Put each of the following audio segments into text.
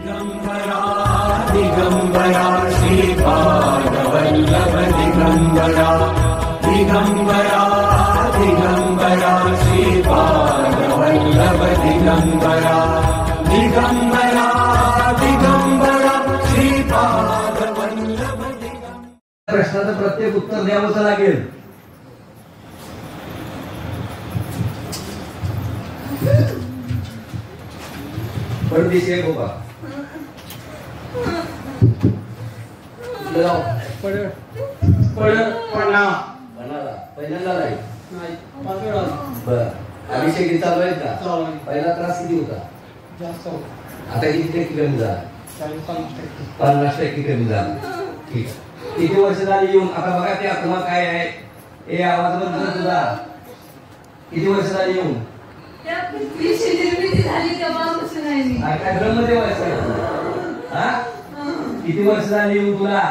दिगंबरा दिगंबरा श्रीपादवल्लभ दिगंबरा दिगंबरा दिगंबरा श्रीपादवल्लभ दिगंबरा दिगंबरा दिगंबरा श्रीपादवल्लभ दिगंबरा। प्रश्नाचं प्रत्येक उत्तर द्यावंच लागेल. परदेशी आहे बाबा. पहिल्यांदा नाही बरं. अभिषेक चालू आहे का? पहिला त्रास किती होता? आता किती टक्के कमी झाला? 50% कमी झाला. ठीक. किती वर्ष झाली येऊन? आता बघा ते आत्मा काय आहे हे आवाज बंद तुझा. किती वर्ष झाली येऊन? काय ब्रह्मदेव आहे? किती वर्ष झाली येऊन तुला?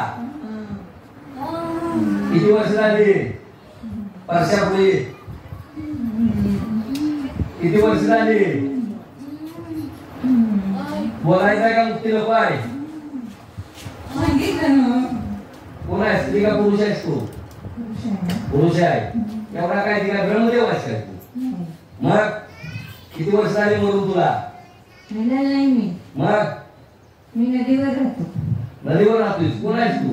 किती वर्ष झाली? वर्षापूर्वी किती वर्ष झाली? बोलायचं का? मुक्ती लोक आहे. कोण आहे? स्त्री का पुरुष आहेस तू? पुरुष आहे. एवढा काय तिला ब्रह्मदेव आहेस काय तू? मग किती वर्ष झाली मरून तुला? नाही मी. मग मी नदीवर राहतो. नदीवर राहतोस? कोण आहेस तू?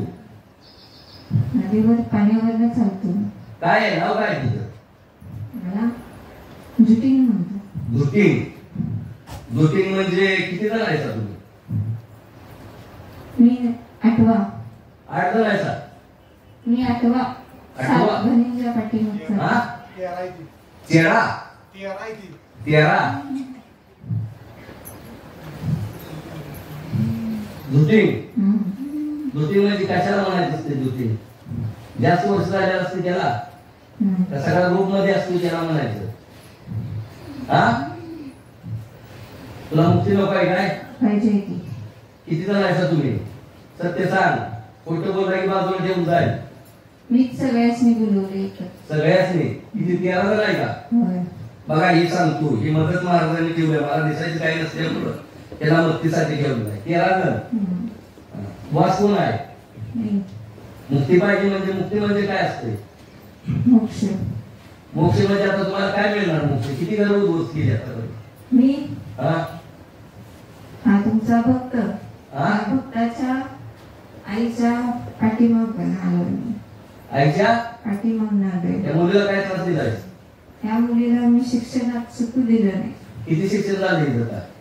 नदीवर पाण्यावर चालतो. काय आहे नाव? काय तुझं? मला जुटिंग म्हणतो. जुटिंग. जुटिंग म्हणजे किती जण आहेसा तुम्ही? मी 8वा. 8 जण आहेसा? मी 8वा. 8वा? गणिंच्या पाठीमागचा. 13. जुटिंग. जुटिंग म्हणजे कशाला म्हणायचं असते? जुटिंग जास्त वर्ष झालेलं असते त्याला? सगळ्या ग्रुप मध्ये असतो त्याला म्हणायचं. तुला मुक्ती नको आहे काय? पाहिजे. किती जण आहेसा तुम्ही? सत्य सांग. खोटं बोलला की बाजूला ठेवून जाईल. मीच सगळ्यासनी बोलवले. सगळ्यासनी? किती? 13 जण आहे का? बघा ही सांगतो ही मदत महाराजांनी ठेवलंय. मला दिसायची काही नसल्यामुळं त्याला मुक्तीसाठी ठेवलं आहे. 13 जण. वास कोण आहे? मुक्ती पाहिजे म्हणजे मुक्ती म्हणजे काय असते? मोक्ष. मोक्ष म्हणजे आता तुम्हाला काय मिळणार? मोक्ष किती गर्व दोस्त केली आता मी हा तुमचा भक्त. भक्ताच्या आईच्या पाठीमाग आलो. आईच्या पाठीमाग आलोय. त्या मुलीला काय त्रास दिलाय? त्या मुलीला मी शिक्षणात चुकू दिलं नाही. किती शिक्षण झाले?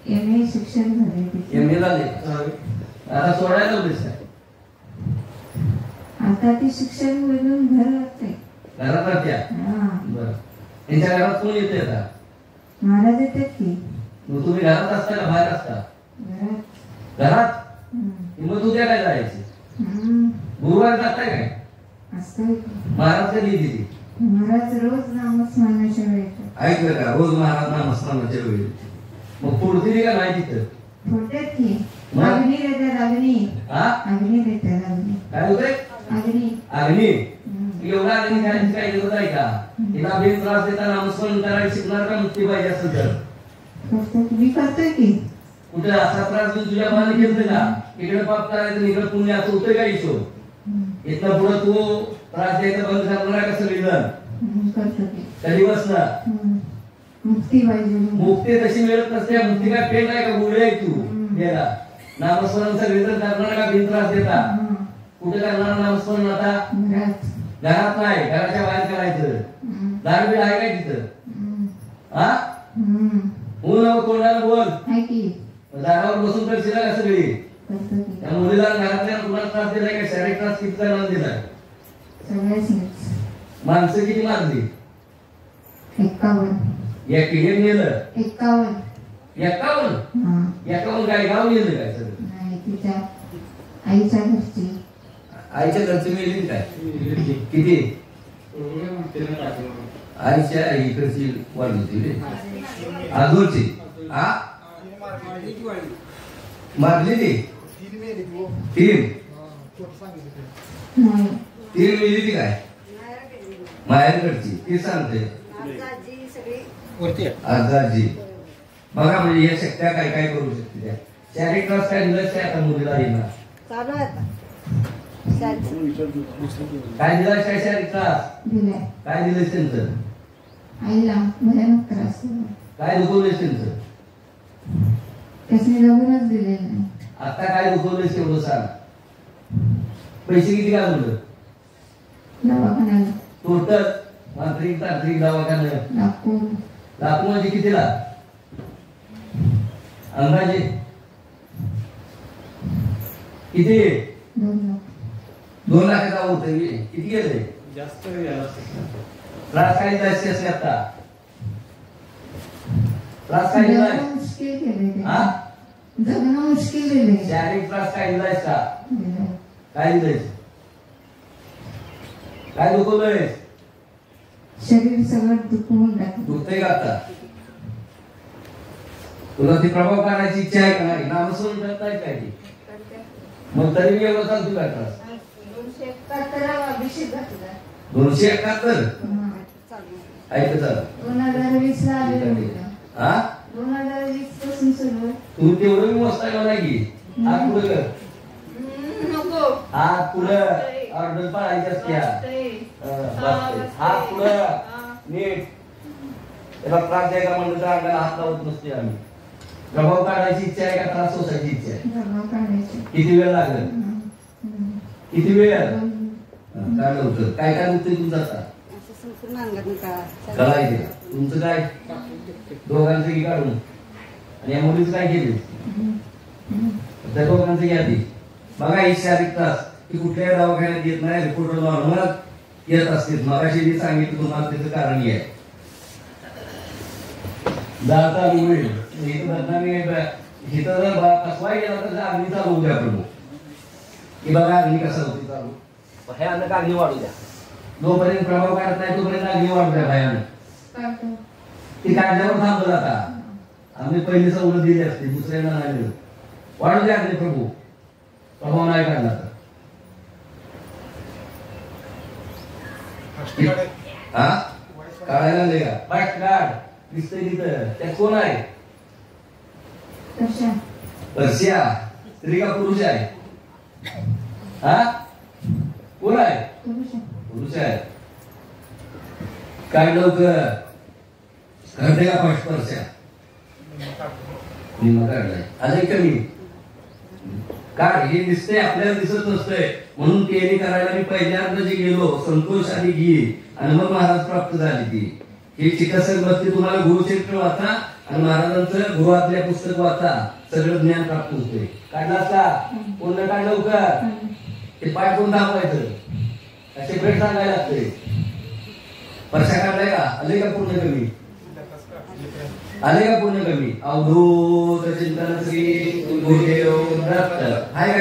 MA शिक्षण झाले. MA झाले. आता सोडायला लावलीस काय? आता ती शिक्षण बघून घर राहते. घरात राहत्या? बरं. त्यांच्या घरात कोण येते आता? महाराज येतात की. मग तुम्ही घरात असता का बाहेर असता? घरात. मग तुझ्या काय जायची? गुरुवार जाताय काय? असतं. महाराज कधी येते? महाराज रोज नामस्मरणाच्या वेळी. ऐकलं का? रोज महाराज नामस्मरणाच्या वेळी. मग पुढती का नाही तिथं? फोडतात की. अग्नी देतात. अग्नी. अग्नी देतात. अग्नी. काय होतंय? अग्नी. अग्नी. एवढा अग्नी खायची काय गरज आहे का? तिला बिन त्रास देता नामस्मरण करायला शिकणार का? मुक्ती पाहिजे असेल तर मी करतोय की. कुठे असा त्रास देऊन तुझ्या मनाने घेतलं का? इकडे पाप करायचं इकडे पुण्य असं होतंय का? हिशोब इथं पुढे तू त्रास द्यायचं बंद करणार का? सगळेजण कधी बसणार? मुक्ती पाहिजे. मुक्ती तशी मिळत नसते. मुक्ती काय पेट आहे का? गुळे आहे तू द्यायला. नामस्मरण सगळेजण करणार का? बिन त्रास देता. कुठे करणार नामस्मरण? आता घरात नाही. घराच्या बाहेर करायचं. दारबीड आहे काय तिथं? तोंडाला बोल. झाडावर बसून करशील का सगळी? त्या मुलीला घरातल्या कुणाला त्रास दिलाय का? शारीरिक त्रास किती जणांना दिलाय? माणसं किती मारली? 51. एक नेलं? 51. 51 काय गाव नेलं काय सगळं? नाही, तिच्या आईच्या घरची. आईच्या घरची मिळली काय? किती? आईच्या इकडची वाढ होती आजोरची. मारली ती? 3 मिळली ती काय? माहेरकडची ती सांगते. आजाजी बघा म्हणजे या शक्त्या काय काय करू शकते त्या. शारीरिक त्रास काय दिलास काय आता मुलीला आईला? चालू आहे आता काय दिलास काय शारीरिक त्रास? दिलाय काय दिलंस त्यांचं? आईला भयानक त्रास दिला. काय दुखवलंस त्यांचं? त्यासने जगूनच दिलेलं नाही. आता काय दुखवलंस तेवढं सांग. पैसे किती काय म्हणलं? दवाखान्याला टोटल मांत्रिक तांत्रिक दवाखाना लाखो म्हणजे कितीला अंदाजे किती? 2 लाखाचा होत किती गेले? जास्त त्रास काही जास्त असले आता त्रास काही नाही मुश्किल केले हा जगणं मुश्किल दिले. शारीरिक त्रास काय दिलायस का? दिलंय. काय दिलायस? काय दुखवलंय? शरीर सगळं दुखवून टाकलं. दुखतंय का आता? तुला ती प्रभाव काढायची इच्छा आहे का नाही? नामस्मरण करत नाही काय ती? मग तरी मी एवढं चालतो काय त्रास? 271 अभिषेक घातला. 271 ऐकत चाल 2020 ला आलेलं होतं. हा 2020 पासून सुरू. तू तेवढं मी मस्त आहे की हात पुढे कर नको हात पुढे ऑर्डर पाळायची असते हात पुढे नीट त्याला त्रास द्यायचा म्हणलं तर अंगाला हात लावत नसते आम्ही. प्रभाव काढायची इच्छा आहे का त्रास सोसायची इच्छा आहे? प्रभाव काढायचे. किती वेळ लागेल? किती वेळ? काय नव्हतं काय काय दुखतंय तुमचं आता? असं संपूर्ण अंगात का कळायचे तुमचं काय दोघांचं की काढून आणि या मुलीचं काय केले त्या दोघांचं घ्या ती बघा. ही शारीरिक त्रास की कुठल्याही दवाखान्यात येत नाही रिपोर्ट नॉर्मल येत असते. मगाशी मी सांगितलं तुम्हाला त्याचं कारण आहे. जाता मुळे इथं जर कसवाय गेला तर अग्नी चालू द्या प्रभू की बघा अग्नी कसा होती चालू भयानक अग्नी वाढू द्या. जोपर्यंत प्रभाव काढत नाही तोपर्यंत अग्नी वाढू द्या भयानक. ती काढल्यावर थांबलं आता आम्ही पहिली सवलत दिली असते दुसऱ्यांना नाही दिलं. वाढू द्या अग्नी प्रभू प्रभाव नाही काढला तर हा काढायला लागले का? फास्ट काढ दिसतंय तिथं. त्यात कोण आहे? कशा पर्शिया स्त्री का पुरुष आहे? हा कोण आहे? पुरुष आहे. काय लवकर करते का फास्ट पर्शिया? निम्मा काढलाय अजून कमी काय हे दिसतंय आपल्याला दिसत नसतंय म्हणून केली करायला मी पहिल्यांदा जे गेलो संतोष आधी घे आणि मग महाराज प्राप्त झाली ती. हे चिकित्सक बसते तुम्हाला गुरुचरित्र वाचा आणि महाराजांचं गुरुवातल्या पुस्तक वाचा सगळं ज्ञान प्राप्त होते. काढलास का? पूर्ण काढ लवकर. ते पाठ कोण दाखवायचं असे भेट सांगायला लागते. परशा काढलाय का? आले का पूर्ण कमी? आले का पूर्ण कमी? अवधूत चिंतन श्री गुरुदेव दत्त आहे का?